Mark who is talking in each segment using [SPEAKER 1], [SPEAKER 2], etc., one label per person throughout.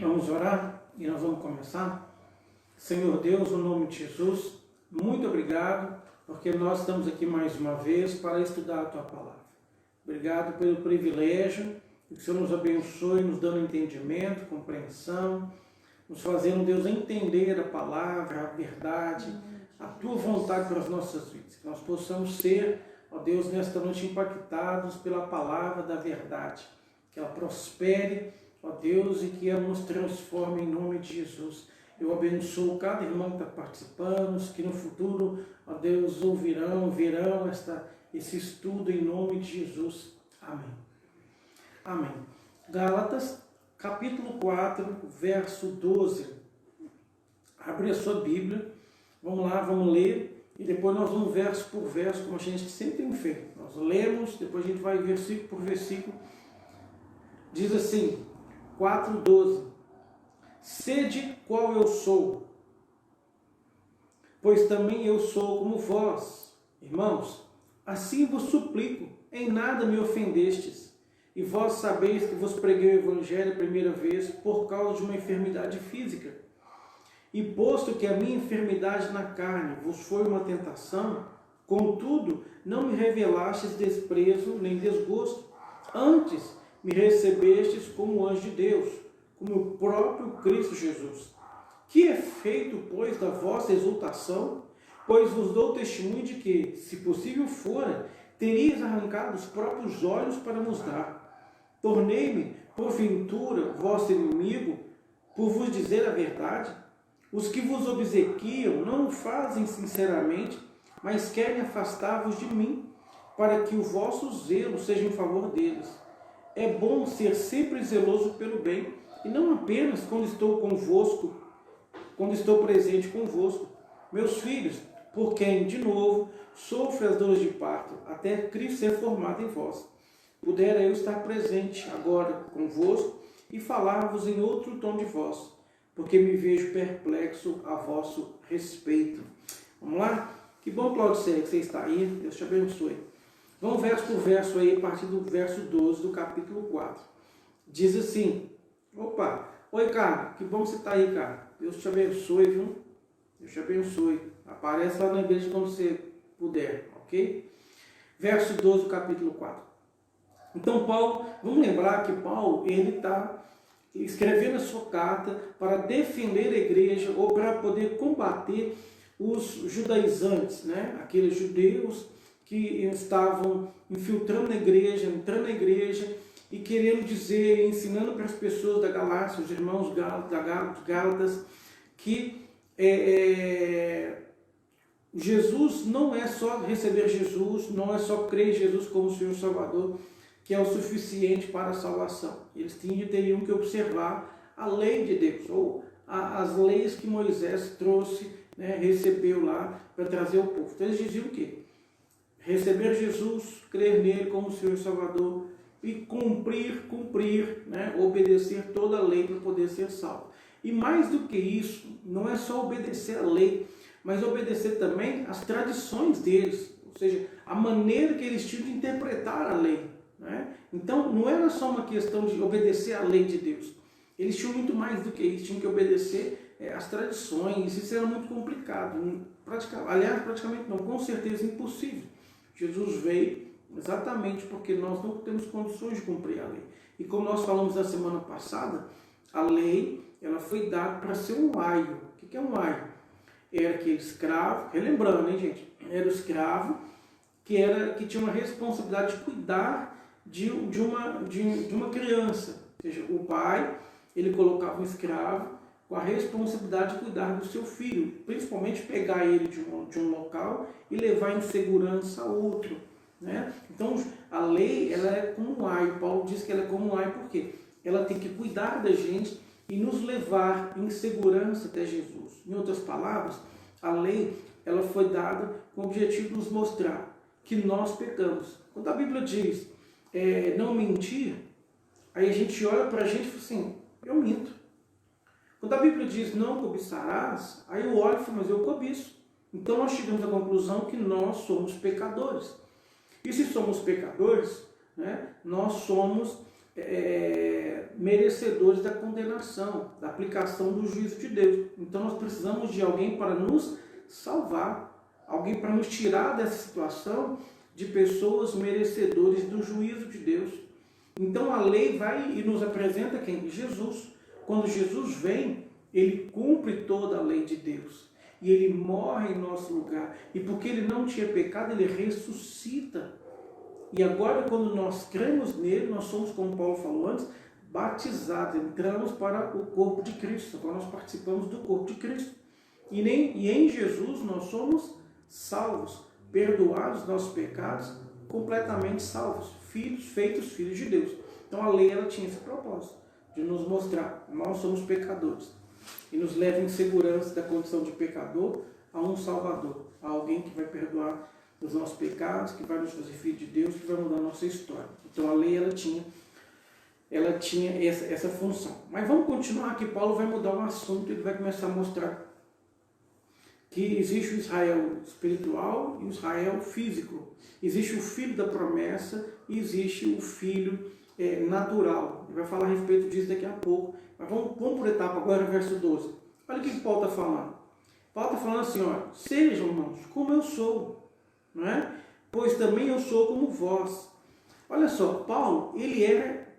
[SPEAKER 1] Vamos orar e nós vamos começar. Senhor Deus, no nome de Jesus, muito obrigado, porque nós estamos aqui mais uma vez para estudar a Tua Palavra. Obrigado pelo privilégio, que o Senhor nos abençoe, nos dando entendimento, compreensão, nos fazendo, Deus, entender a Palavra, a verdade, a Tua vontade para as nossas vidas. Que nós possamos ser, ó Deus, nesta noite impactados pela Palavra da verdade. Que ela prospere, ó Deus, e que ela nos transforme em nome de Jesus. Eu abençoo cada irmão que está participando, os que no futuro, ó Deus, verão esse estudo em nome de Jesus. Amém. Amém. Gálatas, capítulo 4, verso 12. Abre a sua Bíblia, vamos lá, vamos ler, e depois nós vamos verso por verso, como a gente sempre tem feito. Nós lemos, depois a gente vai versículo por versículo. Diz assim, 4:12. Sede qual eu sou, pois também eu sou como vós. Irmãos, assim vos suplico, em nada me ofendestes. E vós sabeis que vos preguei o Evangelho a primeira vez por causa de uma enfermidade física. E posto que a minha enfermidade na carne vos foi uma tentação, contudo, não me revelastes desprezo nem desgosto. Antes, me recebestes como anjo de Deus, como o próprio Cristo Jesus. Que efeito, pois, da vossa exultação? Pois vos dou testemunho de que, se possível fora, terias arrancado os próprios olhos para nos dar. Tornei-me, porventura, vosso inimigo, por vos dizer a verdade? Os que vos obsequiam não o fazem sinceramente, mas querem afastar-vos de mim, para que o vosso zelo seja em favor deles. É bom ser sempre zeloso pelo bem, e não apenas quando estou presente convosco. Meus filhos, por quem, de novo, sofro as dores de parto, até Cristo ser formado em vós. Pudera eu estar presente agora convosco e falar-vos em outro tom de voz, porque me vejo perplexo a vosso respeito. Vamos lá? Que bom, Claudicéia, que você está aí. Deus te abençoe. Vamos verso por verso aí, a partir do verso 12 do capítulo 4. Diz assim, oi, cara, que bom que você está aí, cara. Deus te abençoe, viu? Deus te abençoe. Aparece lá na igreja quando você puder, ok? Verso 12 do capítulo 4. Então, Paulo, vamos lembrar que Paulo, ele está escrevendo a sua carta para defender a igreja ou para poder combater os judaizantes, né? Aqueles judeus que estavam infiltrando na igreja, entrando na igreja e querendo dizer, ensinando para as pessoas da Galácia, os irmãos Gálatas, que Jesus não é só receber Jesus, não é só crer em Jesus como Senhor e Salvador, que é o suficiente para a salvação. Eles teriam que observar a lei de Deus, ou as leis que Moisés trouxe, né, recebeu lá para trazer ao povo. Então eles diziam o quê? Receber Jesus, crer nele como Senhor e Salvador e cumprir, né, obedecer toda a lei para poder ser salvo. E mais do que isso, não é só obedecer a lei, mas obedecer também as tradições deles, ou seja, a maneira que eles tinham de interpretar a lei, né? Então não era só uma questão de obedecer a lei de Deus, eles tinham muito mais do que isso, tinham que obedecer as tradições. Isso era muito complicado, praticamente não, com certeza impossível. Jesus veio exatamente porque nós não temos condições de cumprir a lei. E como nós falamos na semana passada, a lei ela foi dada para ser um aio. O que é um aio? Era aquele escravo, relembrando, hein, gente? Era o escravo que tinha uma responsabilidade de cuidar de uma criança. Ou seja, o pai, ele colocava um escravo com a responsabilidade de cuidar do seu filho, principalmente pegar ele de um local e levar em segurança a outro, né? Então, a lei ela é como um aio. Paulo diz que ela é como um aio porque ela tem que cuidar da gente e nos levar em segurança até Jesus. Em outras palavras, a lei ela foi dada com o objetivo de nos mostrar que nós pecamos. Quando a Bíblia diz não mentir, aí a gente olha para a gente e fala assim, eu minto. Quando a Bíblia diz não cobiçarás, aí eu olho e falo, mas eu cobiço. Então nós chegamos à conclusão que nós somos pecadores. E se somos pecadores, né, nós somos merecedores da condenação, da aplicação do juízo de Deus. Então nós precisamos de alguém para nos salvar, alguém para nos tirar dessa situação de pessoas merecedores do juízo de Deus. Então a lei vai e nos apresenta quem? Jesus. Quando Jesus vem, ele cumpre toda a lei de Deus. E ele morre em nosso lugar. E porque ele não tinha pecado, ele ressuscita. E agora, quando nós cremos nele, nós somos, como Paulo falou antes, batizados. Entramos para o corpo de Cristo. Agora nós participamos do corpo de Cristo. E em Jesus nós somos salvos, perdoados nossos pecados, completamente salvos, feitos filhos de Deus. Então a lei ela tinha esse propósito, de nos mostrar, nós somos pecadores. E nos leva em segurança da condição de pecador a um Salvador, a alguém que vai perdoar os nossos pecados, que vai nos fazer filhos de Deus, que vai mudar a nossa história. Então a lei ela tinha essa função. Mas vamos continuar que Paulo vai mudar o assunto, ele vai começar a mostrar que existe o Israel espiritual e o Israel físico. Existe o filho da promessa e existe o filho natural. Ele vai falar a respeito disso daqui a pouco. Mas vamos por etapa agora, verso 12. Olha o que Paulo está falando. Paulo está falando assim, olha, sejam, irmãos, como eu sou, não é? Pois também eu sou como vós. Olha só, Paulo,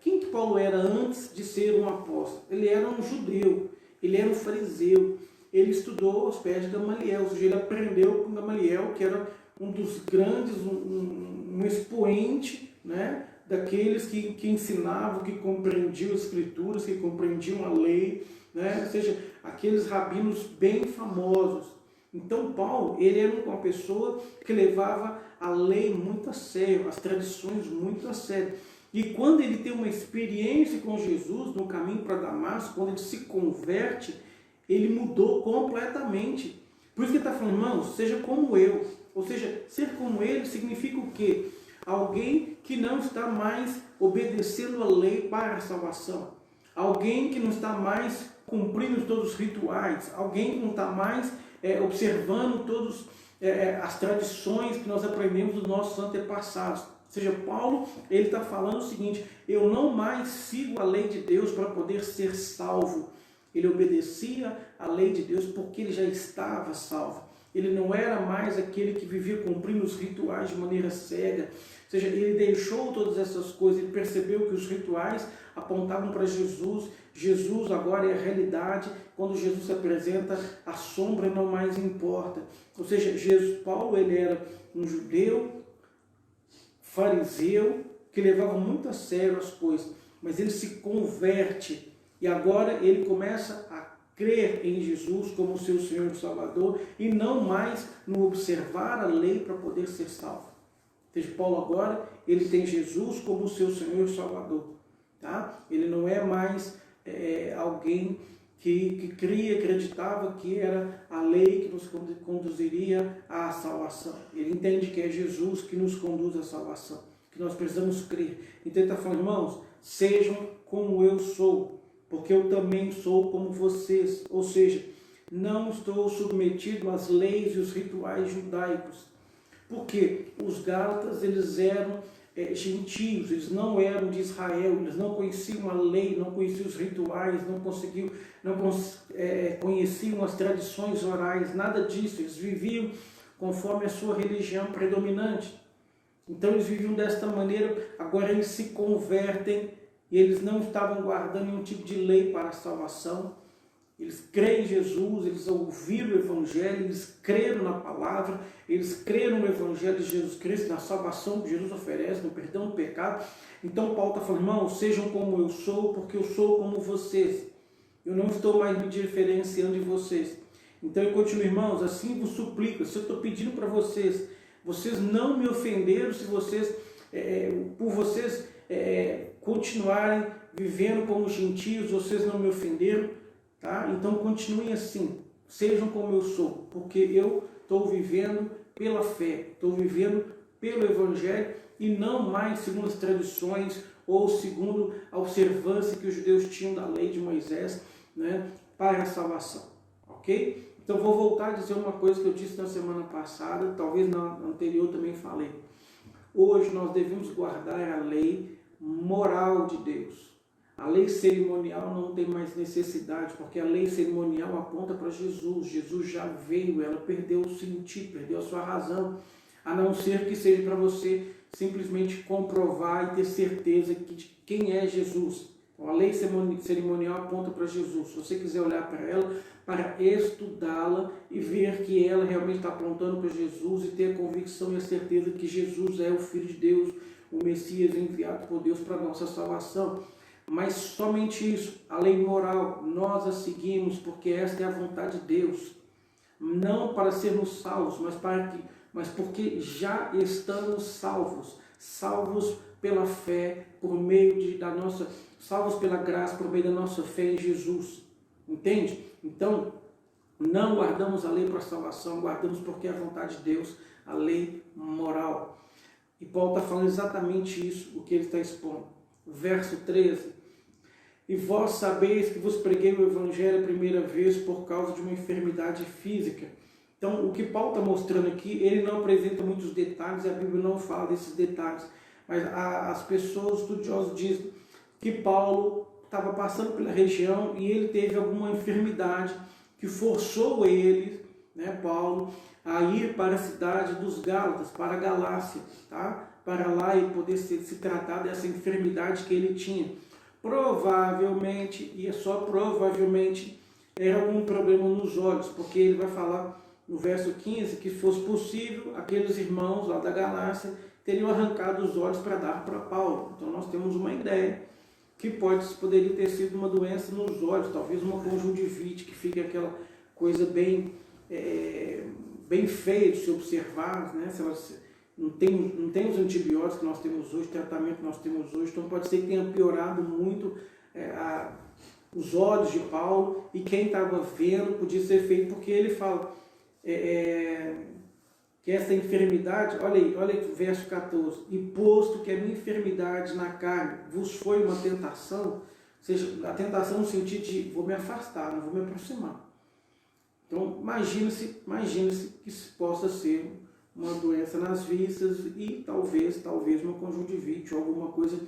[SPEAKER 1] quem que Paulo era antes de ser um apóstolo? Ele era um judeu, ele era um fariseu, ele estudou aos pés de Gamaliel, ou seja, ele aprendeu com Gamaliel, que era um dos grandes, um expoente, né, daqueles que ensinavam, que compreendiam as escrituras, que compreendiam a lei, né, ou seja, aqueles rabinos bem famosos. Então Paulo, ele era uma pessoa que levava a lei muito a sério, as tradições muito a sério. E quando ele tem uma experiência com Jesus no caminho para Damasco, quando ele se converte, ele mudou completamente. Por isso que ele está falando, irmãos, seja como eu. Ou seja, ser como ele significa o quê? Alguém que não está mais obedecendo a lei para a salvação. Alguém que não está mais cumprindo todos os rituais. Alguém que não está mais observando todas as tradições que nós aprendemos dos nossos antepassados. Ou seja, Paulo, ele está falando o seguinte, eu não mais sigo a lei de Deus para poder ser salvo. Ele obedecia à lei de Deus porque ele já estava salvo. Ele não era mais aquele que vivia cumprindo os rituais de maneira cega. Ou seja, ele deixou todas essas coisas, ele percebeu que os rituais apontavam para Jesus. Jesus agora é a realidade. Quando Jesus se apresenta, a sombra não mais importa. Ou seja, Paulo ele era um judeu, fariseu, que levava muito a sério as coisas. Mas ele se converte. E agora ele começa a crer em Jesus como seu Senhor e Salvador e não mais no observar a lei para poder ser salvo. Veja, Paulo agora, ele tem Jesus como seu Senhor e Salvador. Tá? Ele não é mais alguém que acreditava que era a lei que nos conduziria à salvação. Ele entende que é Jesus que nos conduz à salvação, que nós precisamos crer. Então ele está falando, irmãos, sejam como eu sou, porque eu também sou como vocês. Ou seja, não estou submetido às leis e os rituais judaicos. Porque os gálatas, eles eram gentios, eles não eram de Israel, eles não conheciam a lei, não conheciam os rituais, não conheciam as tradições orais, nada disso. Eles viviam conforme a sua religião predominante. Então eles viviam desta maneira, agora eles se convertem e eles não estavam guardando nenhum tipo de lei para a salvação. Eles creem em Jesus, eles ouviram o Evangelho, eles creram na palavra, eles creram no Evangelho de Jesus Cristo, na salvação que Jesus oferece, no perdão do pecado. Então Paulo está falando, irmãos, sejam como eu sou, porque eu sou como vocês. Eu não estou mais me diferenciando de vocês. Então eu continuo, irmãos, assim vos suplico, se eu estou pedindo para vocês, vocês não me ofenderam se vocês, por vocês continuarem vivendo como gentios, vocês não me ofenderam. Tá? Então continuem assim, sejam como eu sou, porque eu estou vivendo pela fé, estou vivendo pelo Evangelho e não mais segundo as tradições ou segundo a observância que os judeus tinham da lei de Moisés, né, para a salvação. Ok? Então vou voltar a dizer uma coisa que eu disse na semana passada, talvez na anterior também falei. Hoje nós devemos guardar a lei moral de Deus. A lei cerimonial não tem mais necessidade, porque a lei cerimonial aponta para Jesus. Jesus já veio, ela perdeu o sentido, perdeu a sua razão, a não ser que seja para você simplesmente comprovar e ter certeza de quem é Jesus. Então, a lei cerimonial aponta para Jesus. Se você quiser olhar para ela, para estudá-la e ver que ela realmente está apontando para Jesus e ter a convicção e a certeza que Jesus é o Filho de Deus, o Messias enviado por Deus para a nossa salvação. Mas somente isso, a lei moral, nós a seguimos porque esta é a vontade de Deus. Não para sermos salvos, mas porque já estamos salvos. Salvos pela fé, por meio salvos pela graça, por meio da nossa fé em Jesus. Entende? Então, não guardamos a lei para a salvação, guardamos porque é a vontade de Deus, a lei moral. E Paulo está falando exatamente isso, o que ele está expondo. Verso 13. E vós sabeis que vos preguei o Evangelho a primeira vez por causa de uma enfermidade física. Então, o que Paulo está mostrando aqui, ele não apresenta muitos detalhes, a Bíblia não fala desses detalhes, mas as pessoas estudiosas dizem que Paulo estava passando pela região e ele teve alguma enfermidade que forçou ele, Paulo, a ir para a cidade dos Gálatas, para a Galácia, tá? Para lá e poder se tratar dessa enfermidade que ele tinha. Provavelmente, e é só provavelmente, era algum problema nos olhos, porque ele vai falar no verso 15 que, se fosse possível, aqueles irmãos lá da Galácia teriam arrancado os olhos para dar para Paulo. Então nós temos uma ideia que poderia ter sido uma doença nos olhos, talvez uma conjuntivite, que fica aquela coisa bem feia de se observar, né? Não tem os antibióticos que nós temos hoje, tratamento que nós temos hoje, então pode ser que tenha piorado muito os olhos de Paulo, e quem estava vendo podia ser feito, porque ele fala que essa enfermidade, olha aí o verso 14, e posto que a minha enfermidade na carne vos foi uma tentação, ou seja, a tentação no sentido de vou me afastar, não vou me aproximar. Então imagina-se que isso possa ser uma doença nas vistas e talvez uma conjuntivite ou alguma coisa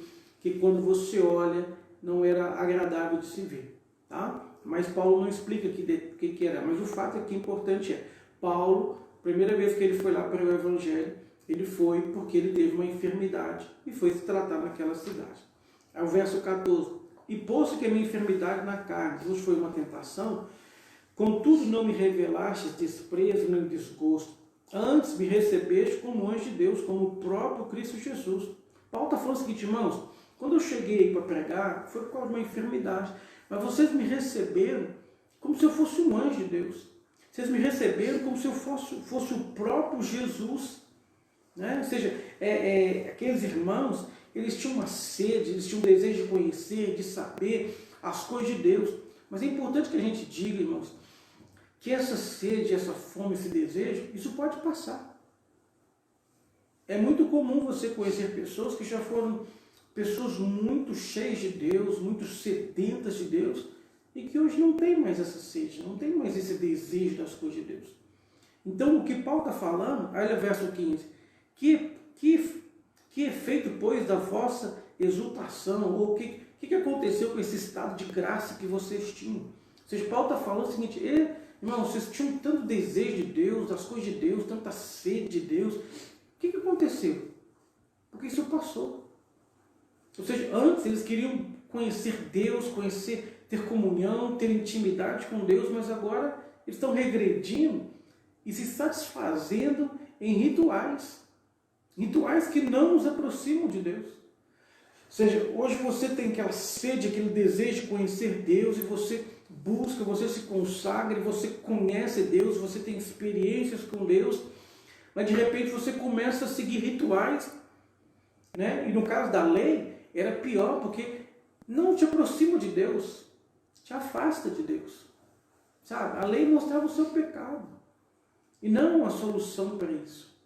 [SPEAKER 1] que quando você olha não era agradável de se ver, tá? Mas Paulo não explica o que era, mas o fato aqui importante é, Paulo, primeira vez que ele foi lá para o Evangelho, ele foi porque ele teve uma enfermidade e foi se tratar naquela cidade. Aí o verso 14, e posto que a minha enfermidade na carne vos foi uma tentação, contudo não me revelastes desprezo nem desgosto, antes me recebeste como anjo de Deus, como o próprio Cristo Jesus. Paulo está falando o seguinte, irmãos, quando eu cheguei para pregar, foi por causa de uma enfermidade, mas vocês me receberam como se eu fosse um anjo de Deus. Vocês me receberam como se eu fosse o próprio Jesus. Né? Ou seja, aqueles irmãos, eles tinham uma sede, eles tinham um desejo de conhecer, de saber as coisas de Deus. Mas é importante que a gente diga, irmãos, que essa sede, essa fome, esse desejo, isso pode passar. É muito comum você conhecer pessoas que já foram pessoas muito cheias de Deus, muito sedentas de Deus, e que hoje não tem mais essa sede, não tem mais esse desejo das coisas de Deus. Então, o que Paulo está falando, olha o verso 15, que efeito, pois, da vossa exultação, ou o que aconteceu com esse estado de graça que vocês tinham? Ou seja, Paulo está falando o seguinte, irmão, vocês tinham tanto desejo de Deus, das coisas de Deus, tanta sede de Deus, o que aconteceu? Porque isso passou. Ou seja, antes eles queriam conhecer Deus, ter comunhão, ter intimidade com Deus, mas agora eles estão regredindo e se satisfazendo em rituais que não nos aproximam de Deus. Ou seja, hoje você tem aquela sede, aquele desejo de conhecer Deus, e você busca, você se consagra, você conhece Deus, você tem experiências com Deus, mas de repente você começa a seguir rituais, né? E no caso da lei, era pior, porque não te aproxima de Deus, te afasta de Deus. Sabe? A lei mostrava o seu pecado, e não uma solução para isso.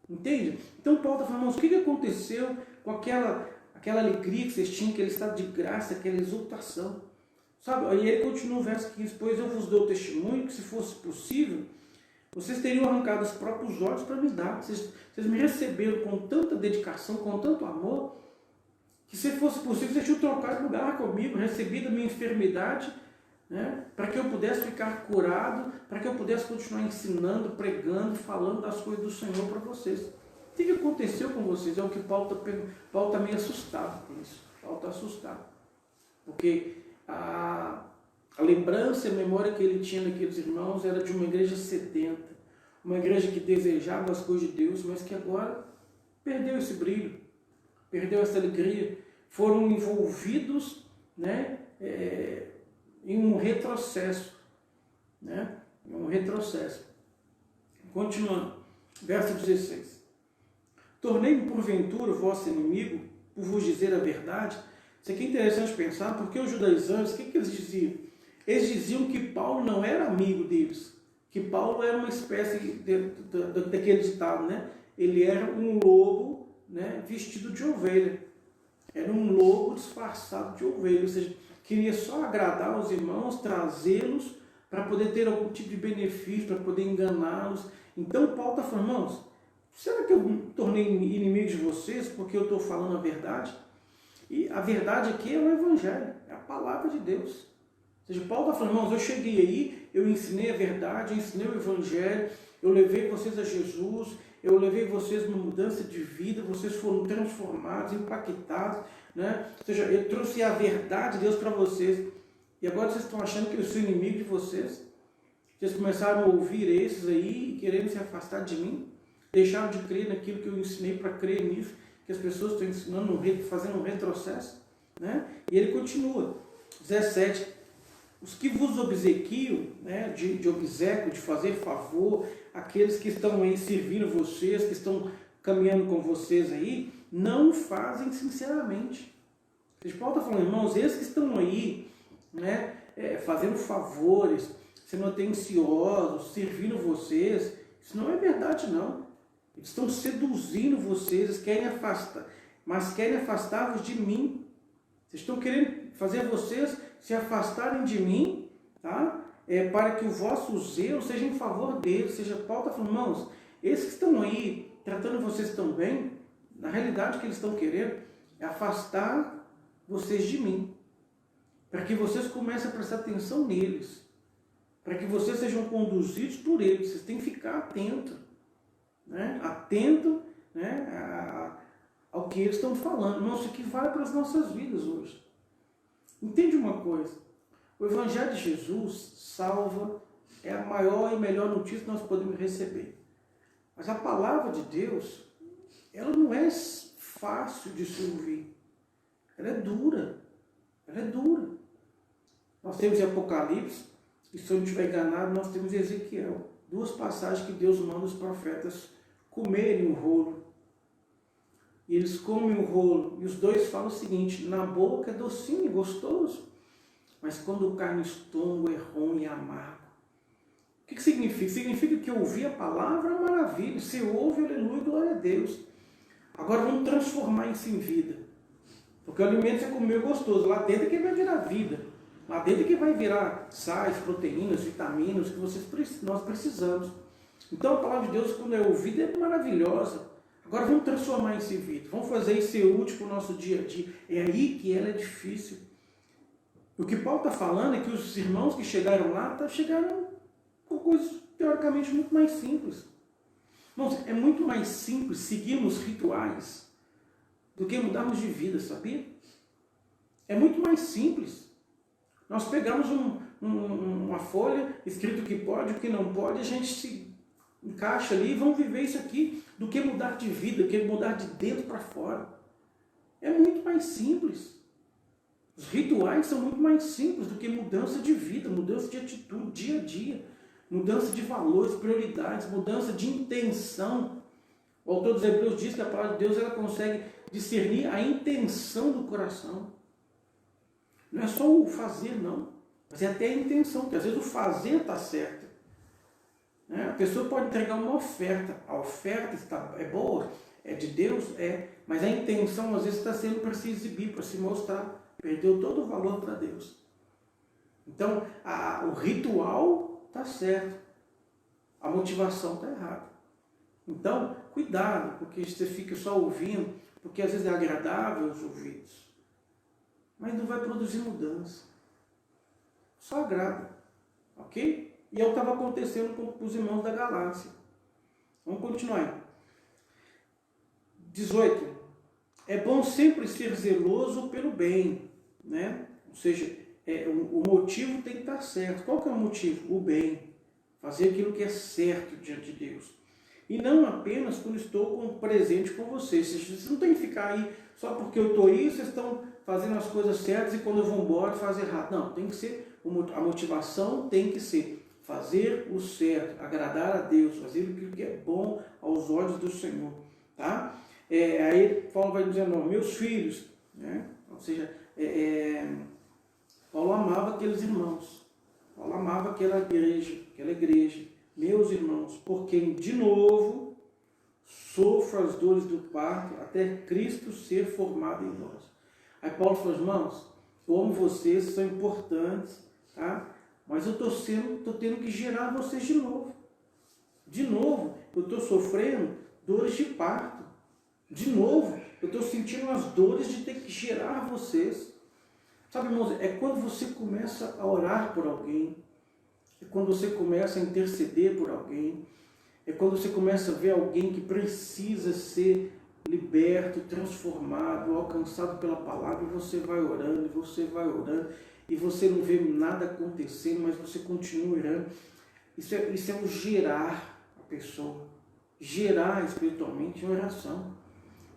[SPEAKER 1] Entende? Então Paulo está falando, irmãos, o que aconteceu com aquela alegria que vocês tinham, aquele estado de graça, aquela exultação? Sabe? E ele continua o verso 15, pois eu vos dou testemunho que, se fosse possível, vocês teriam arrancado os próprios olhos para me dar. Vocês me receberam com tanta dedicação, com tanto amor, que se fosse possível, você tinha trocado de lugar comigo, recebido a minha enfermidade, né, para que eu pudesse ficar curado, para que eu pudesse continuar ensinando, pregando, falando das coisas do Senhor para vocês. O que aconteceu com vocês? É o que Paulo está meio assustado com isso. Paulo está assustado. Porque a lembrança e a memória que ele tinha daqueles irmãos era de uma igreja sedenta, uma igreja que desejava as coisas de Deus, mas que agora perdeu esse brilho, perdeu essa alegria, foram envolvidos, né, em um retrocesso, né, em um retrocesso. Continuando, verso 16. Tornei-me porventura vosso inimigo, por vos dizer a verdade. Isso aqui é interessante pensar, porque os judaizantes, o que eles diziam? Eles diziam que Paulo não era amigo deles, que Paulo era uma espécie daquele ditado, né? Ele era um lobo, né, vestido de ovelha. Era um lobo disfarçado de ovelha, ou seja, queria só agradar os irmãos, trazê-los para poder ter algum tipo de benefício, para poder enganá-los. Então Paulo está falando, irmãos, será que eu me tornei inimigo de vocês porque eu estou falando a verdade? E a verdade aqui é o Evangelho, é a palavra de Deus. Ou seja, Paulo está falando, irmãos, eu cheguei aí, eu ensinei a verdade, eu ensinei o Evangelho, eu levei vocês a Jesus, eu levei vocês numa mudança de vida, vocês foram transformados, impactados, né? Ou seja, eu trouxe a verdade de Deus para vocês. E agora vocês estão achando que eu sou inimigo de vocês? Vocês começaram a ouvir esses aí e querendo se afastar de mim? Deixaram de crer naquilo que eu ensinei para crer nisso, que as pessoas estão ensinando, fazendo um retrocesso, né? E ele continua, 17. Os que vos obsequiam, né, de obséquio, de fazer favor, aqueles que estão aí servindo vocês, que estão caminhando com vocês aí, não fazem sinceramente. Paulo está falando, irmãos, esses que estão aí, né, fazendo favores, sendo atenciosos, servindo vocês, isso não é verdade, não. Eles estão seduzindo vocês, eles querem afastar, mas querem afastá-los de mim. Vocês estão querendo fazer vocês se afastarem de mim, tá? Para que o vosso zelo seja em favor deles. Ou seja, Paulo está falando, irmãos, esses que estão aí tratando vocês tão bem, na realidade o que eles estão querendo é afastar vocês de mim, para que vocês comecem a prestar atenção neles, para que vocês sejam conduzidos por eles. Vocês têm que ficar atento, né? Atento, né, ao que eles estão falando. Irmãos, isso aqui vale para as nossas vidas hoje. Entende uma coisa? O Evangelho de Jesus salva, é a maior e melhor notícia que nós podemos receber. Mas a palavra de Deus, ela não é fácil de se ouvir. Ela é dura. Ela é dura. Nós temos em Apocalipse, e se eu não estiver enganado, nós temos em Ezequiel. Duas passagens que Deus manda os profetas comerem o rolo. E eles comem o rolo, e os dois falam o seguinte, na boca é docinho, gostoso, mas quando cai no estômago é ruim e amargo. O que significa? Significa que ouvir a palavra é uma maravilha, se ouve, aleluia, glória a Deus. Agora vamos transformar isso em vida, porque o alimento você comeu gostoso, lá dentro é que vai virar vida, lá dentro é que vai virar sais, proteínas, vitaminas, que nós precisamos. Então a palavra de Deus, quando é ouvida, é maravilhosa. Agora vamos transformar isso em vida, vamos fazer isso ser útil para o nosso dia a dia. É aí que ela é difícil. O que Paulo está falando é que os irmãos que chegaram lá, chegaram com coisas teoricamente muito mais simples. Irmãos, é muito mais simples seguirmos rituais do que mudarmos de vida, sabia? É muito mais simples. Nós pegamos uma folha escrito o que pode, o que não pode, a gente se encaixa ali e vamos viver isso aqui, do que mudar de vida, do que mudar de dentro para fora. É muito mais simples. Os rituais são muito mais simples do que mudança de vida, mudança de atitude, dia a dia, mudança de valores, prioridades, mudança de intenção. O autor dos Hebreus diz que a palavra de Deus ela consegue discernir a intenção do coração. Não é só o fazer, não, mas é até a intenção, porque às vezes o fazer está certo. A pessoa pode entregar uma oferta, a oferta é boa, é de Deus, mas a intenção às vezes está sendo para se exibir, para se mostrar, perdeu todo o valor para Deus. Então, o ritual está certo, a motivação está errada. Então, cuidado, porque você fica só ouvindo, porque às vezes é agradável aos ouvidos. mas não vai produzir mudança. Só agrada, ok? E é o que estava acontecendo com os irmãos da Galácia. Vamos continuar. 18. É bom sempre ser zeloso pelo bem, né? Ou seja, o motivo tem que estar certo. Qual que é o motivo? O bem. Fazer aquilo que é certo diante de Deus. E não apenas quando estou presente com vocês. Vocês não tem que ficar aí só porque eu estou aí, vocês estão fazendo as coisas certas e quando eu vou embora faz errado. Não, tem que ser, a motivação tem que ser fazer o certo, agradar a Deus, fazer aquilo que é bom aos olhos do Senhor. Tá? Aí Paulo vai dizendo, meus filhos, né? Ou seja, Paulo amava aqueles irmãos, Paulo amava aquela igreja, meus irmãos, por quem de novo sofro as dores do parto até Cristo ser formado em nós. Aí Paulo falou, irmãos, eu amo vocês, são importantes, tá? Mas eu estou tendo que gerar vocês de novo. De novo, eu estou sofrendo dores de parto. De novo, eu estou sentindo as dores de ter que gerar vocês. Sabe, irmãos, é quando você começa a orar por alguém, é quando você começa a interceder por alguém, é quando você começa a ver alguém que precisa ser liberto, transformado, alcançado pela palavra, e você vai orando, e você não vê nada acontecendo, mas você continua orando. Isso é o gerar a pessoa, gerar espiritualmente em oração,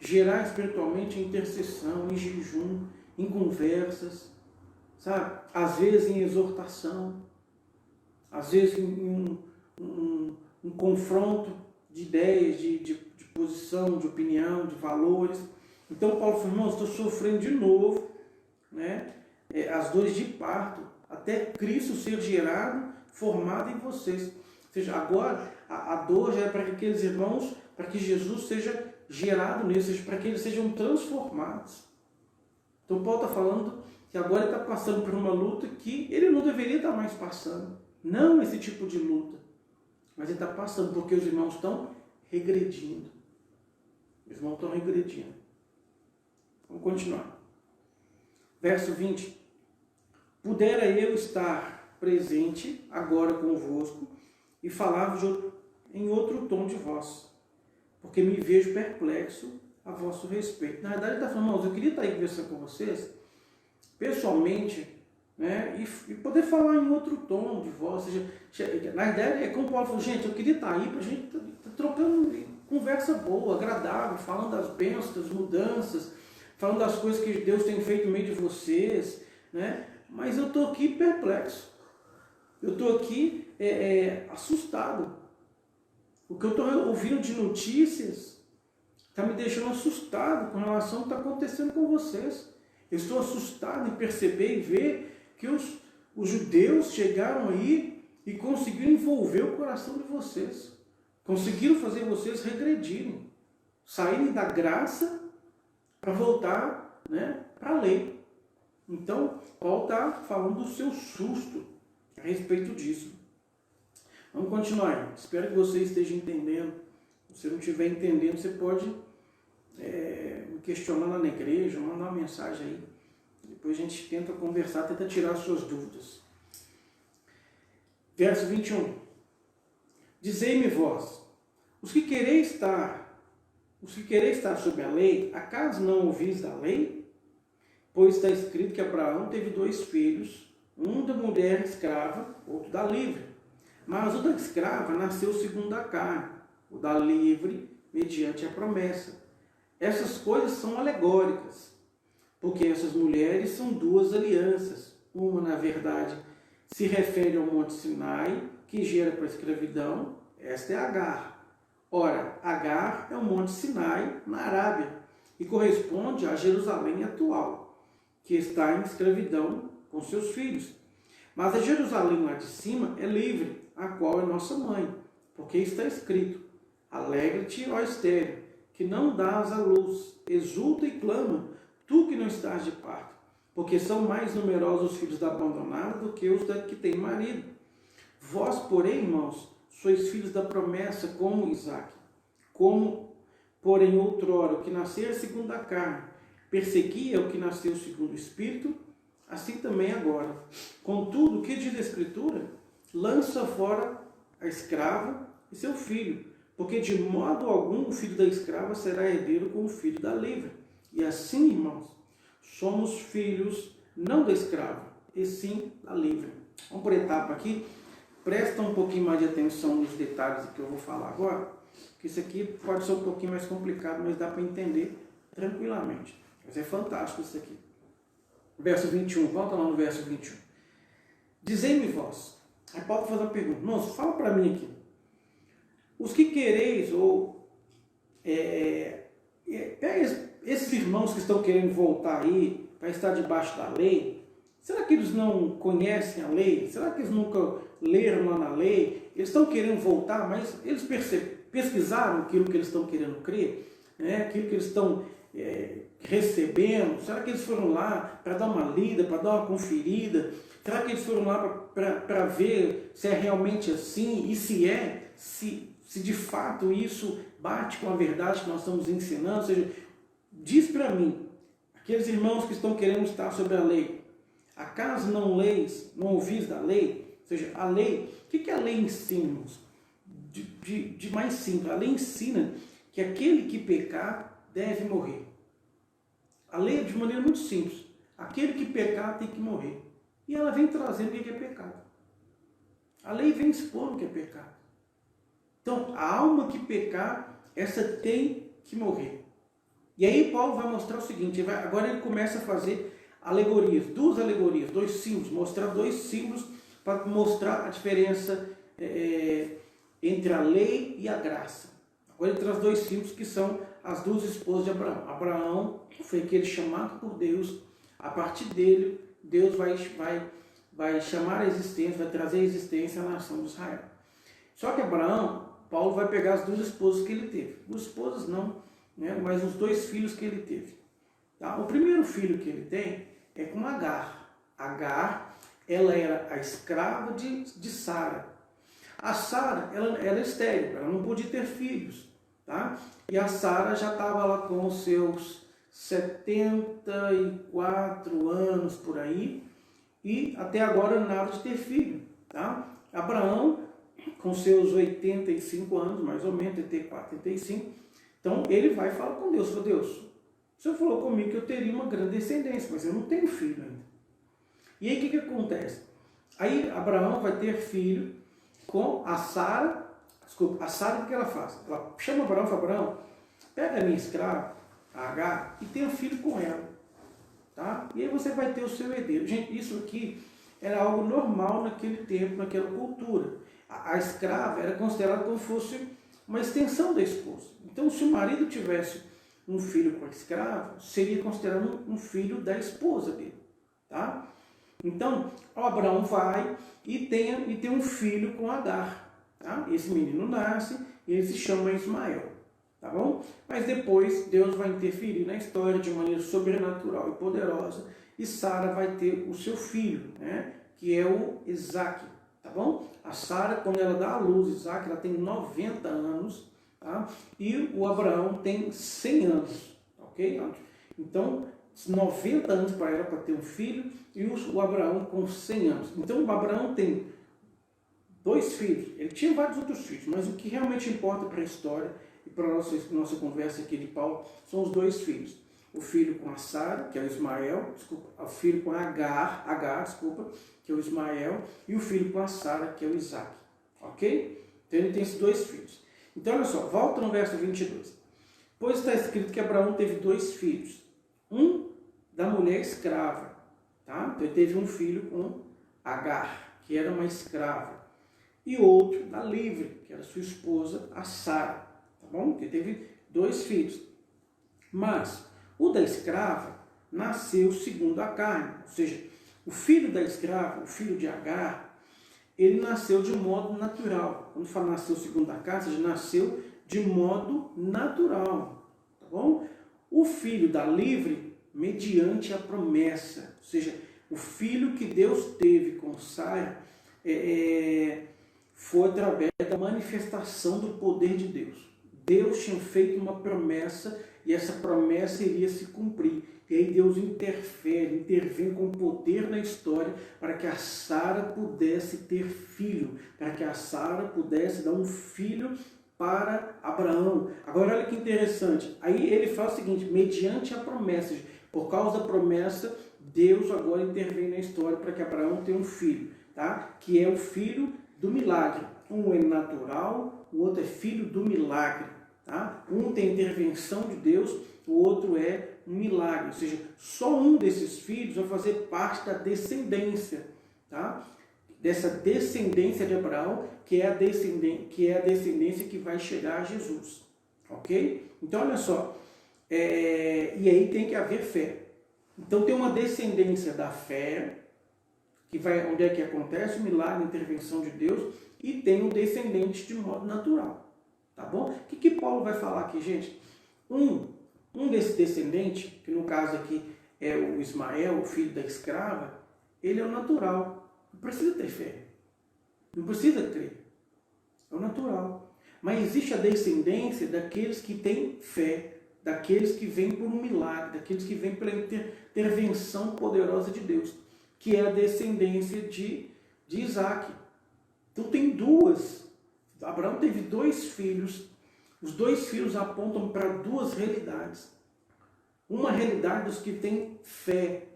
[SPEAKER 1] gerar espiritualmente em intercessão, em jejum, em conversas, sabe? Às vezes em exortação, às vezes em um confronto de ideias, de posição, de opinião, de valores. Então Paulo falou, irmãos, estou sofrendo de novo, né? As dores de parto, até Cristo ser gerado, formado em vocês. Ou seja, agora a dor já é para aqueles irmãos, para que Jesus seja gerado neles, seja para que eles sejam transformados. Então Paulo está falando que agora ele está passando por uma luta que ele não deveria estar mais passando. Não esse tipo de luta. Mas ele está passando porque os irmãos estão regredindo. Os irmãos estão regredindo. Vamos continuar. Verso 20. Pudera eu estar presente agora convosco e falar em outro tom de voz, porque me vejo perplexo a vosso respeito. Na verdade, ele está falando, irmãos, eu queria estar aí conversando com vocês, pessoalmente, né, e poder falar em outro tom de voz. Ou seja, na verdade, é como Paulo falou, gente, eu queria estar aí para a gente estar trocando conversa boa, agradável, falando das bênçãos, das mudanças, falando das coisas que Deus tem feito no meio de vocês, né? Mas eu estou aqui perplexo, eu estou aqui assustado. O que eu estou ouvindo de notícias está me deixando assustado com relação ao que está acontecendo com vocês. Eu estou assustado em perceber e ver que os judeus chegaram aí e conseguiram envolver o coração de vocês. Conseguiram fazer vocês regredirem, saírem da graça para voltar, né, para a lei. Então, Paulo está falando do seu susto a respeito disso. Vamos continuar. Espero que você esteja entendendo. Se você não estiver entendendo, você pode me questionar lá na igreja, mandar uma mensagem aí. Depois a gente tenta conversar, tenta tirar as suas dúvidas. Verso 21. Dizei-me vós, os que quereis estar sob a lei, acaso não ouvis da lei? Pois está escrito que Abraão teve 2 filhos, um da mulher escrava, outro da livre. Mas o da escrava nasceu segundo a carne, o da livre mediante a promessa. Essas coisas são alegóricas, porque essas mulheres são 2 alianças. Uma, na verdade, se refere ao Monte Sinai, que gera para a escravidão. Esta é Agar. Ora, Agar é o Monte Sinai, na Arábia, e corresponde a Jerusalém atual, que está em escravidão com seus filhos. Mas a Jerusalém lá de cima é livre, a qual é nossa mãe, porque está escrito, alegre-te, ó estéril, que não dás à luz, exulta e clama, tu que não estás de parto, porque são mais numerosos os filhos da abandonada do que os que têm marido. Vós, porém, irmãos, sois filhos da promessa como Isaque, como, porém, outrora, o que nascer segundo a carne, perseguia o que nasceu segundo o Espírito, assim também agora. Contudo, o que diz a Escritura? Lança fora a escrava e seu filho, porque de modo algum o filho da escrava será herdeiro com o filho da livre. E assim, irmãos, somos filhos não da escrava, e sim da livre. Vamos por etapa aqui. Presta um pouquinho mais de atenção nos detalhes que eu vou falar agora, que isso aqui pode ser um pouquinho mais complicado, mas dá para entender tranquilamente. Mas é fantástico isso aqui. Verso 21, volta lá no verso 21. Dizei-me vós. Aí Paulo faz uma pergunta. Nossa, fala para mim aqui. Os que quereis, ou esses irmãos que estão querendo voltar aí para estar debaixo da lei, será que eles não conhecem a lei? Será que eles nunca leram lá na lei? Eles estão querendo voltar, mas eles pesquisaram aquilo que eles estão querendo crer? Né? Aquilo que eles estão recebendo? Será que eles foram lá para dar uma lida, para dar uma conferida? Será que eles foram lá para ver se é realmente assim? E se de fato isso bate com a verdade que nós estamos ensinando? Ou seja, diz para mim, aqueles irmãos que estão querendo estar sobre a lei, acaso não leis, não ouvis da lei? Ou seja, a lei, o que a lei ensina? De mais simples, a lei ensina que aquele que pecar deve morrer. A lei é de maneira muito simples. Aquele que pecar tem que morrer. E ela vem trazendo o que é pecado. A lei vem expondo o que é pecado. Então, a alma que pecar, essa tem que morrer. E aí Paulo vai mostrar o seguinte, agora ele começa a fazer alegorias, dois símbolos, mostrar dois símbolos para mostrar a diferença entre a lei e a graça. Agora ele traz dois símbolos que são as duas esposas de Abraão. Abraão foi aquele chamado por Deus, a partir dele, Deus vai chamar a existência, vai trazer a existência à nação de Israel. Só que Abraão, Paulo vai pegar as duas esposas que ele teve. Duas esposas não, né, mas os dois filhos que ele teve. Tá? O primeiro filho que ele tem é com Agar. Agar, ela era a escrava de Sara. A Sara, ela era estéril, ela não podia ter filhos. Tá? E a Sara já estava lá com os seus 74 anos por aí, e até agora nada de ter filho. Tá? Abraão, com seus 85 anos, mais ou menos, 84, 85, então ele vai falar com Deus, fala, Deus, o Senhor falou comigo que eu teria uma grande descendência, mas eu não tenho filho ainda. E aí o que acontece? Aí Abraão vai ter filho com a Sara. Desculpa, a Sara, o que ela faz? Ela chama Abraão e fala, Abraão, pega a minha escrava, a Agar, e tenha filho com ela. Tá? E aí você vai ter o seu herdeiro. Gente, isso aqui era algo normal naquele tempo, naquela cultura. A escrava era considerada como se fosse uma extensão da esposa. Então, se o marido tivesse um filho com a escrava, seria considerado um filho da esposa dele. Tá? Então, o Abraão vai e tem um filho com Agar. Tá? Esse menino nasce e ele se chama Ismael. Tá bom? Mas depois Deus vai interferir na história de maneira sobrenatural e poderosa, e Sara vai ter o seu filho, né? Que é o Isaac. Tá bom? A Sara, quando ela dá à luz Isaac, ela tem 90 anos, tá? E o Abraão tem 100 anos, ok? Então, 90 anos para ela para ter um filho, e o Abraão com 100 anos. Então, o Abraão tem dois filhos. Ele tinha vários outros filhos, mas o que realmente importa para a história e para a nossa conversa aqui de Paulo são os dois filhos. O filho com a Sara, que é o Ismael, o filho com a Agar, que é o Ismael, e o filho com a Sara, que é o Isaac. Ok? Então ele tem esses dois filhos. Então olha só, volta no verso 22. Pois está escrito que Abraão teve dois filhos. Um da mulher escrava. Tá? Então ele teve um filho com Agar, que era uma escrava. E outro da livre, que era sua esposa, a Sara. Tá bom? Ele teve dois filhos. Mas o da escrava nasceu segundo a carne. Ou seja, o filho da escrava, o filho de Agar, ele nasceu de modo natural. Quando fala nasceu segundo a carne, ou seja, nasceu de modo natural. Tá bom? O filho da livre, mediante a promessa. Ou seja, o filho que Deus teve com Sara foi através da manifestação do poder de Deus. Deus tinha feito uma promessa e essa promessa iria se cumprir. E aí Deus intervém com poder na história para que a Sara pudesse ter filho, para que a Sara pudesse dar um filho para Abraão. Agora olha que interessante, aí ele fala o seguinte, mediante a promessa, por causa da promessa, Deus agora intervém na história para que Abraão tenha um filho, tá? Que é o filho do milagre. Um é natural, o outro é filho do milagre. Tá? Um tem intervenção de Deus, o outro é um milagre. Ou seja, só um desses filhos vai fazer parte da descendência. Tá? Dessa descendência de Abraão, que é a descendência que vai chegar a Jesus. Ok? Então, olha só. E aí tem que haver fé. Então tem uma descendência da fé, que vai onde é que acontece o milagre, a intervenção de Deus, e tem um descendente de modo natural. Tá bom? O que Paulo vai falar aqui, gente? Um desse descendente, que no caso aqui é o Ismael, o filho da escrava, ele é o natural. Não precisa ter fé. Não precisa crer. É o natural. Mas existe a descendência daqueles que têm fé, daqueles que vêm por um milagre, daqueles que vêm pela intervenção poderosa de Deus, que é a descendência de Isaac. Então tem duas. Abraão teve 2 filhos. Os 2 filhos apontam para 2 realidades. Uma realidade dos que têm fé,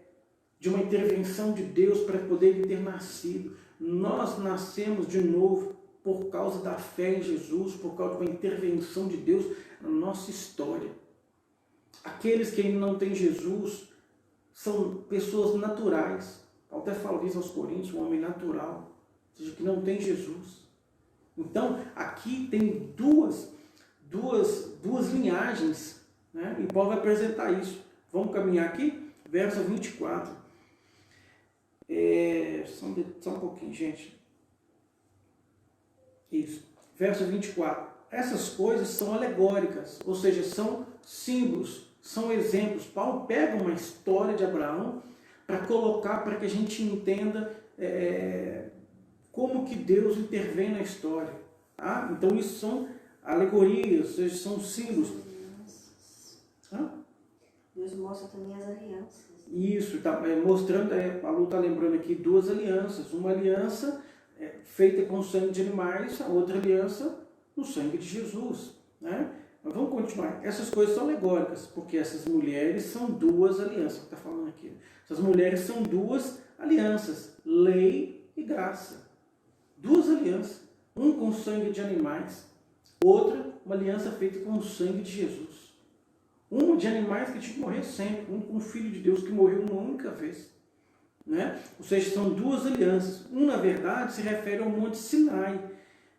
[SPEAKER 1] de uma intervenção de Deus para poderem ter nascido. Nós nascemos de novo por causa da fé em Jesus, por causa de uma intervenção de Deus na nossa história. Aqueles que ainda não têm Jesus são pessoas naturais. Paulo até fala isso aos Coríntios, um homem natural, ou seja, que não tem Jesus. Então, aqui tem duas linhagens, né? E Paulo vai apresentar isso. Vamos caminhar aqui, verso 24. Só um pouquinho, gente. Isso. Verso 24. Essas coisas são alegóricas, ou seja, são símbolos, são exemplos. Paulo pega uma história de Abraão para colocar, para que a gente entenda como que Deus intervém na história. Tá? Então isso são alegorias, ou seja, são símbolos.
[SPEAKER 2] Deus mostra também as alianças.
[SPEAKER 1] Isso, está mostrando, Paulo está lembrando aqui 2 alianças. Uma aliança feita com sangue de animais, a outra aliança no sangue de Jesus. Né? Mas vamos continuar. Essas coisas são alegóricas, porque essas mulheres são 2 alianças, que está falando aqui. Essas mulheres são 2 alianças, lei e graça. 2 alianças, um com sangue de animais, outra uma aliança feita com o sangue de Jesus. Uma de animais que tinha que morrer sempre, um com o Filho de Deus que morreu uma única vez. Né? Ou seja, são 2 alianças. Na verdade, se refere ao Monte Sinai.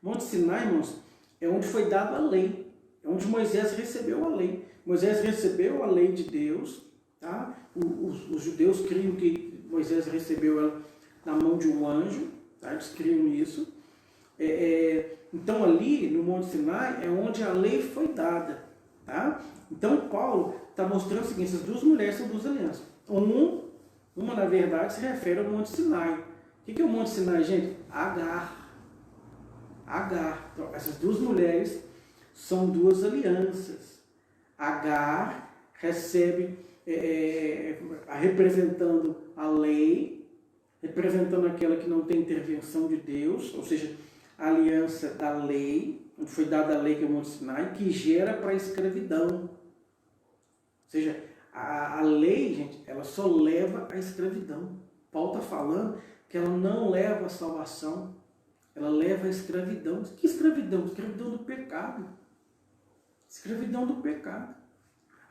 [SPEAKER 1] Monte Sinai, irmãos, é onde foi dada a lei. É onde Moisés recebeu a lei. Moisés recebeu a lei de Deus. Tá? Os judeus criam que Moisés recebeu ela na mão de um anjo. Tá? Eles criam isso. Então ali no Monte Sinai é onde a lei foi dada. Tá? Então Paulo está mostrando o seguinte, essas 2 mulheres são 2 alianças. Uma na verdade se refere ao Monte Sinai. O que é o Monte Sinai, gente? Agar. Então, essas 2 mulheres são 2 alianças. Agar recebe, representando a lei, representando aquela que não tem intervenção de Deus, ou seja, a aliança da lei, onde foi dada a lei que é o Monte Sinai, que gera para a escravidão. Ou seja, a lei, gente, ela só leva à escravidão. Paulo está falando que ela não leva à salvação, ela leva à escravidão. Que escravidão? Escravidão do pecado. Escravidão do pecado.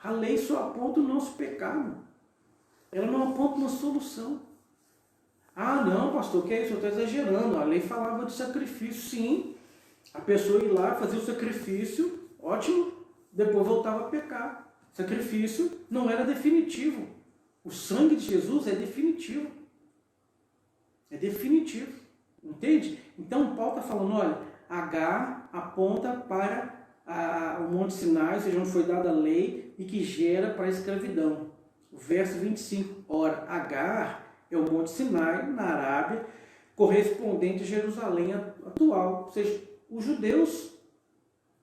[SPEAKER 1] A lei só aponta o nosso pecado. Ela não aponta uma solução. Ah, não, pastor, que é isso? Eu estou exagerando. A lei falava de sacrifício, sim. A pessoa ia lá, fazia o sacrifício, ótimo, depois voltava a pecar. Sacrifício não era definitivo. O sangue de Jesus é definitivo. É definitivo. Entende? Então Paulo está falando, olha, Agar aponta para o Monte Sinai, ou seja, onde foi dada a lei e que gera para a escravidão. O verso 25. Ora, Agar é o Monte Sinai, na Arábia, correspondente a Jerusalém atual. Ou seja, os judeus.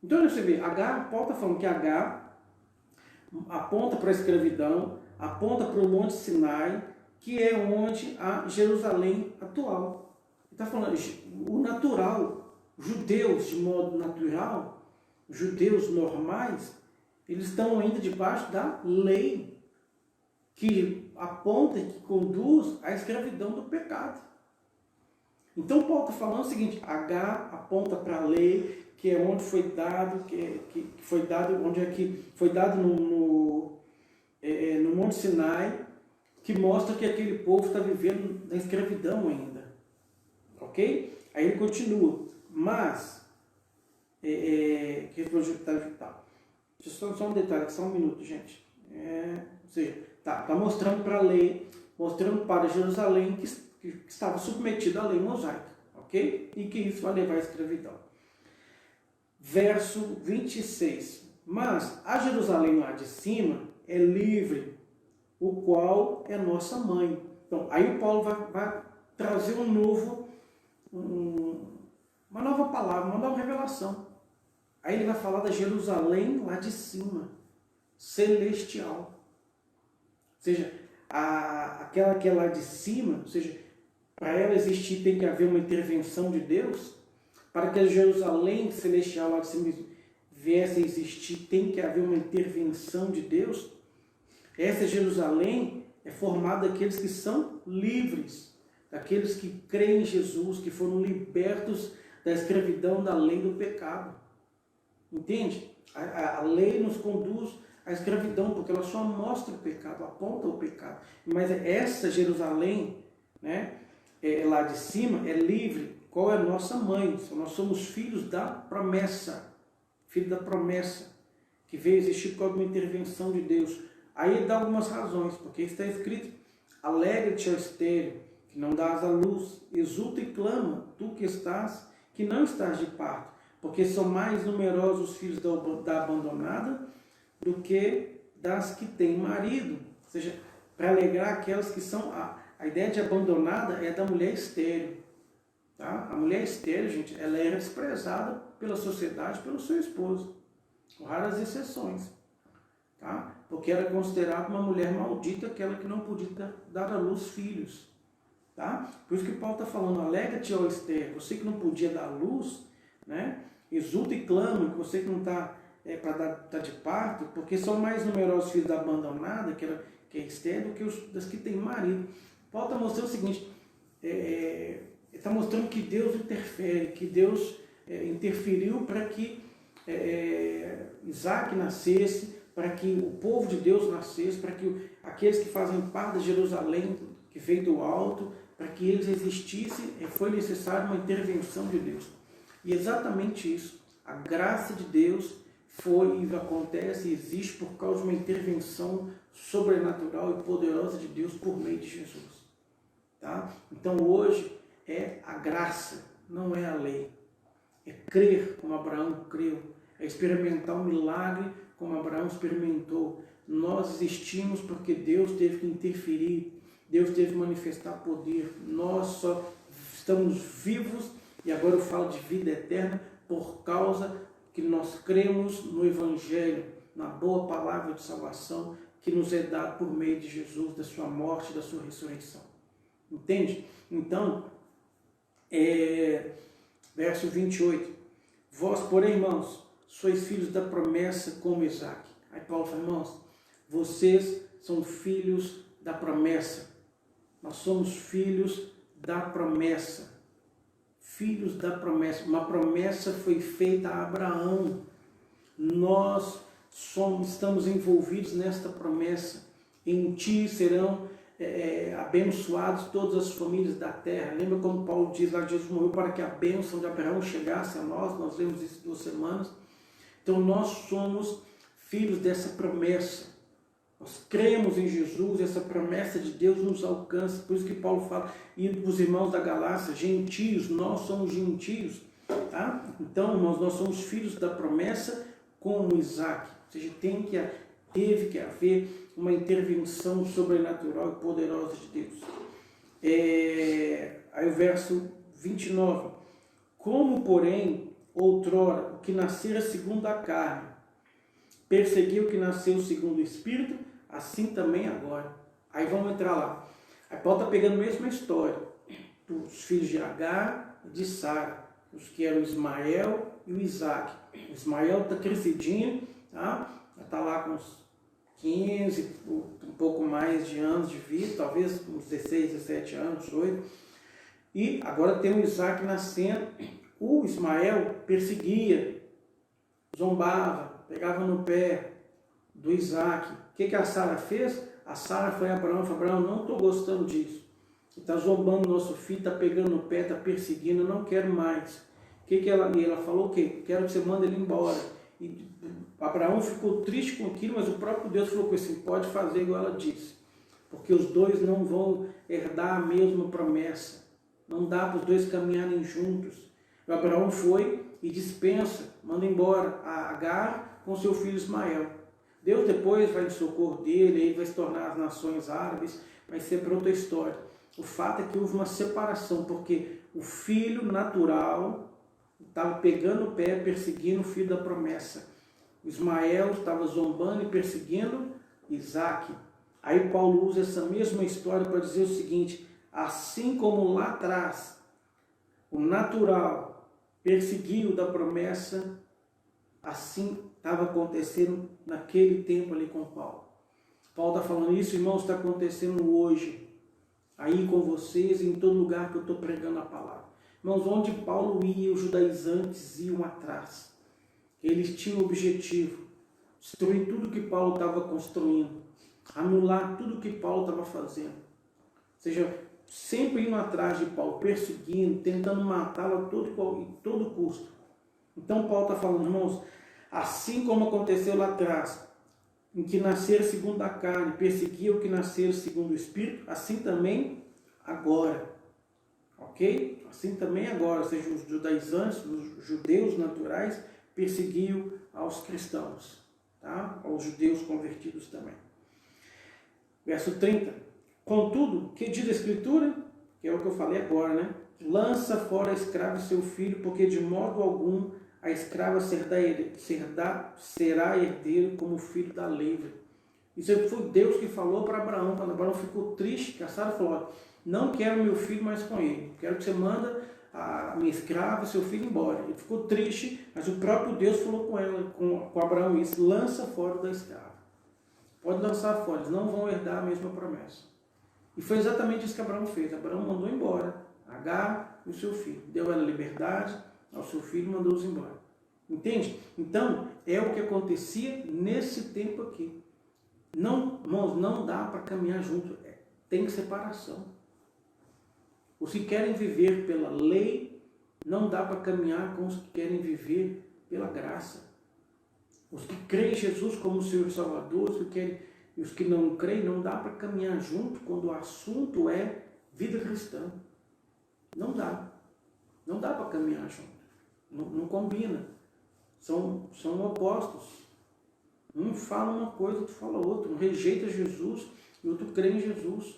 [SPEAKER 1] Então, você vê, Agar, Paulo está falando que Agar aponta para a escravidão, aponta para o Monte Sinai, que é onde a Jerusalém atual. Ele está falando, o natural, judeus de modo natural, judeus normais, eles estão ainda debaixo da lei, que aponta e que conduz à escravidão do pecado. Então Paulo está falando o seguinte, H aponta para a lei, que é onde foi dado, que foi dado, onde é que foi dado no Monte Sinai, que mostra que aquele povo está vivendo na escravidão ainda. Ok? Aí ele continua, mas, só um detalhe, só um minuto, gente. Ou seja, está mostrando para a lei, mostrando para Jerusalém que estava submetida à lei mosaica, ok? E que isso vai levar à escravidão. Verso 26. Mas a Jerusalém lá de cima é livre, o qual é nossa mãe. Então, aí o Paulo vai trazer uma nova palavra, uma nova revelação. Aí ele vai falar da Jerusalém lá de cima, celestial. Ou seja, aquela que é lá de cima, ou seja, para ela existir tem que haver uma intervenção de Deus. Para que a Jerusalém celestial lá de cima viesse a existir, tem que haver uma intervenção de Deus. Essa Jerusalém é formada daqueles que são livres, daqueles que creem em Jesus, que foram libertos da escravidão da lei do pecado. Entende? A lei nos conduz à escravidão, porque ela só mostra o pecado, aponta o pecado. Mas essa Jerusalém, né, lá de cima, é livre. Qual é a nossa mãe? Nós somos filhos da promessa. Filho da promessa, que veio existir por causa de uma intervenção de Deus. Aí ele dá algumas razões, porque está escrito, alegra-te, ó estéril, que não dás à luz, exulta e clama, tu que não estás de parto, porque são mais numerosos os filhos da abandonada do que das que têm marido. Ou seja, para alegrar aquelas que são... A ideia de abandonada é da mulher estéril. Tá? A mulher estéril, gente, ela era desprezada pela sociedade, pelo seu esposo, com raras exceções. Tá? Porque era considerada uma mulher maldita, aquela que não podia dar à luz filhos. Tá? Por isso que Paulo está falando, alegra-te, ó estéril, você que não podia dar à luz, né? Exulta e clama, que você que não está para de parto, porque são mais numerosos filhos da abandonada, que é estéril, do que das que têm marido. Paulo está mostrando o seguinte, ele está mostrando que Deus interfere, que Deus interferiu para que Isaac nascesse, para que o povo de Deus nascesse, para que aqueles que fazem parte de Jerusalém, que veio do alto, para que eles existissem, foi necessário uma intervenção de Deus. E exatamente isso, a graça de Deus foi e acontece e existe por causa de uma intervenção sobrenatural e poderosa de Deus por meio de Jesus. Tá? Então hoje é a graça, não é a lei. É crer como Abraão creu, é experimentar um milagre como Abraão experimentou. Nós existimos porque Deus teve que interferir, Deus teve que manifestar poder. Nós só estamos vivos, e agora eu falo de vida eterna, por causa que nós cremos no Evangelho, na boa palavra de salvação que nos é dado por meio de Jesus, da sua morte e da sua ressurreição. Entende? Então, verso 28. Vós, porém, irmãos, sois filhos da promessa como Isaac. Aí Paulo fala, irmãos, vocês são filhos da promessa. Nós somos filhos da promessa. Filhos da promessa. Uma promessa foi feita a Abraão. Nós estamos envolvidos nesta promessa. Em ti serão abençoados todas as famílias da terra. Lembra quando Paulo diz lá que Jesus morreu para que a bênção de Abraão chegasse a nós? Nós lemos isso 2 semanas. Então nós somos filhos dessa promessa. Nós cremos em Jesus, essa promessa de Deus nos alcança. Por isso que Paulo fala, e os irmãos da Galácia, gentios, nós somos gentios. Tá? Então, nós somos filhos da promessa como Isaac. Ou seja, teve que haver uma intervenção sobrenatural e poderosa de Deus. Aí o verso 29. Como, porém, outrora, o que nascera segundo a carne, perseguiu o que nasceu segundo o Espírito, assim também agora. Aí vamos entrar lá. Aí Paulo está pegando a mesma história dos filhos de Agar e de Sara, os que eram o Ismael e o Isaac. O Ismael está crescidinho, tá? Está lá com uns 15, um pouco mais de anos de vida, talvez uns 16, 17 anos, 18. E agora tem o Isaac nascendo. O Ismael perseguia, zombava, pegava no pé do Isaac. O que a Sara fez? A Sara foi a Abraão e falou: Abraão, não estou gostando disso. Está zombando nosso filho, está pegando no pé, está perseguindo, eu não quero mais. E ela falou o quê? Quero que você mande ele embora. E Abraão ficou triste com aquilo, mas o próprio Deus falou com assim: pode fazer igual ela disse, porque os dois não vão herdar a mesma promessa. Não dá para os dois caminharem juntos. O Abraão foi e dispensa, manda embora a Agar com seu filho Ismael. Deus depois vai em socorro dele, ele vai se tornar as nações árabes, vai ser para outra história. O fato é que houve uma separação, porque o filho natural estava pegando o pé, perseguindo o filho da promessa. O Ismael estava zombando e perseguindo Isaac. Aí Paulo usa essa mesma história para dizer o seguinte: assim como lá atrás o natural perseguiu o da promessa, assim estava acontecendo naquele tempo ali com Paulo. Paulo está falando isso, irmãos, está acontecendo hoje, aí com vocês, em todo lugar que eu estou pregando a palavra. Irmãos, onde Paulo ia, os judaizantes iam atrás. Eles tinham o objetivo: destruir tudo que Paulo estava construindo, anular tudo que Paulo estava fazendo. Ou seja, sempre indo atrás de Paulo, perseguindo, tentando matá-lo a todo custo. Então Paulo está falando, irmãos, assim como aconteceu lá atrás, em que nasceram segundo a carne, perseguiam o que nasceram segundo o Espírito, assim também agora. Ok? Assim também agora, ou seja, os judaizantes, os judeus naturais, perseguiam aos cristãos, tá? Aos judeus convertidos também. Verso 30. Contudo, que diz a Escritura? Que é o que eu falei agora, né? Lança fora a escrava e seu filho, porque de modo algum a escrava será herdeiro como filho da livre. Isso foi Deus que falou para Abraão, quando Abraão ficou triste, que a Sara falou: não quero meu filho mais com ele, quero que você manda a minha escrava e seu filho embora. Ele ficou triste, mas o próprio Deus falou com ela, com Abraão isso: lança fora da escrava. Pode lançar fora, eles não vão herdar a mesma promessa. E foi exatamente isso que Abraão fez. Abraão mandou embora Agar e o seu filho. Deu ela liberdade ao seu filho e mandou-os embora. Entende? Então, é o que acontecia nesse tempo aqui. Não, irmãos, não dá para caminhar junto. Tem separação. Os que querem viver pela lei, não dá para caminhar com os que querem viver pela graça. Os que creem em Jesus como Senhor e Salvador, os que não creem, não dá para caminhar junto quando o assunto é vida cristã. Não dá. Não dá para caminhar junto. Não combina. São opostos. Um fala uma coisa, outro fala outra. Um rejeita Jesus e outro crê em Jesus.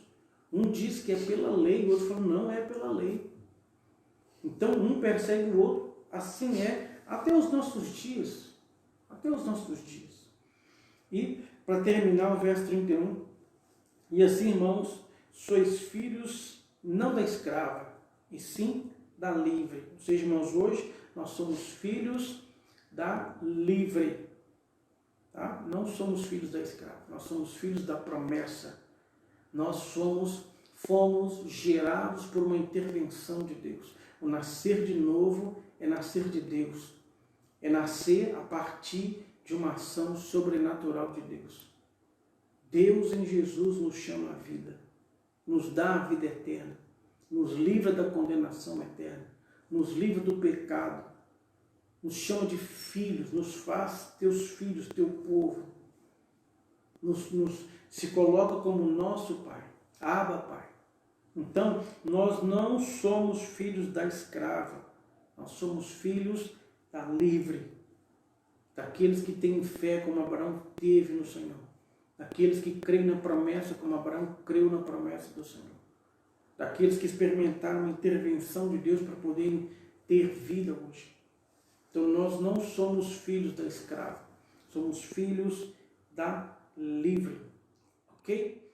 [SPEAKER 1] Um diz que é pela lei, o outro fala não é pela lei. Então um persegue o outro. Assim é até os nossos dias. Até os nossos dias. E para terminar o verso 31. E assim, irmãos, sois filhos não da escrava, e sim da livre. Ou seja, irmãos, hoje nós somos filhos da livre. Tá? Não somos filhos da escrava, nós somos filhos da promessa. Nós fomos gerados por uma intervenção de Deus. O nascer de novo é nascer de Deus. É nascer a partir de uma ação sobrenatural de Deus. Deus em Jesus nos chama a vida, nos dá a vida eterna, nos livra da condenação eterna, nos livra do pecado, nos chama de filhos, nos faz teus filhos, teu povo, se coloca como nosso Pai, Abba Pai. Então, nós não somos filhos da escrava, nós somos filhos da livre, daqueles que têm fé como Abraão teve no Senhor, daqueles que creem na promessa como Abraão creu na promessa do Senhor, daqueles que experimentaram a intervenção de Deus para poderem ter vida hoje. Então nós não somos filhos da escrava, somos filhos da livre. ok?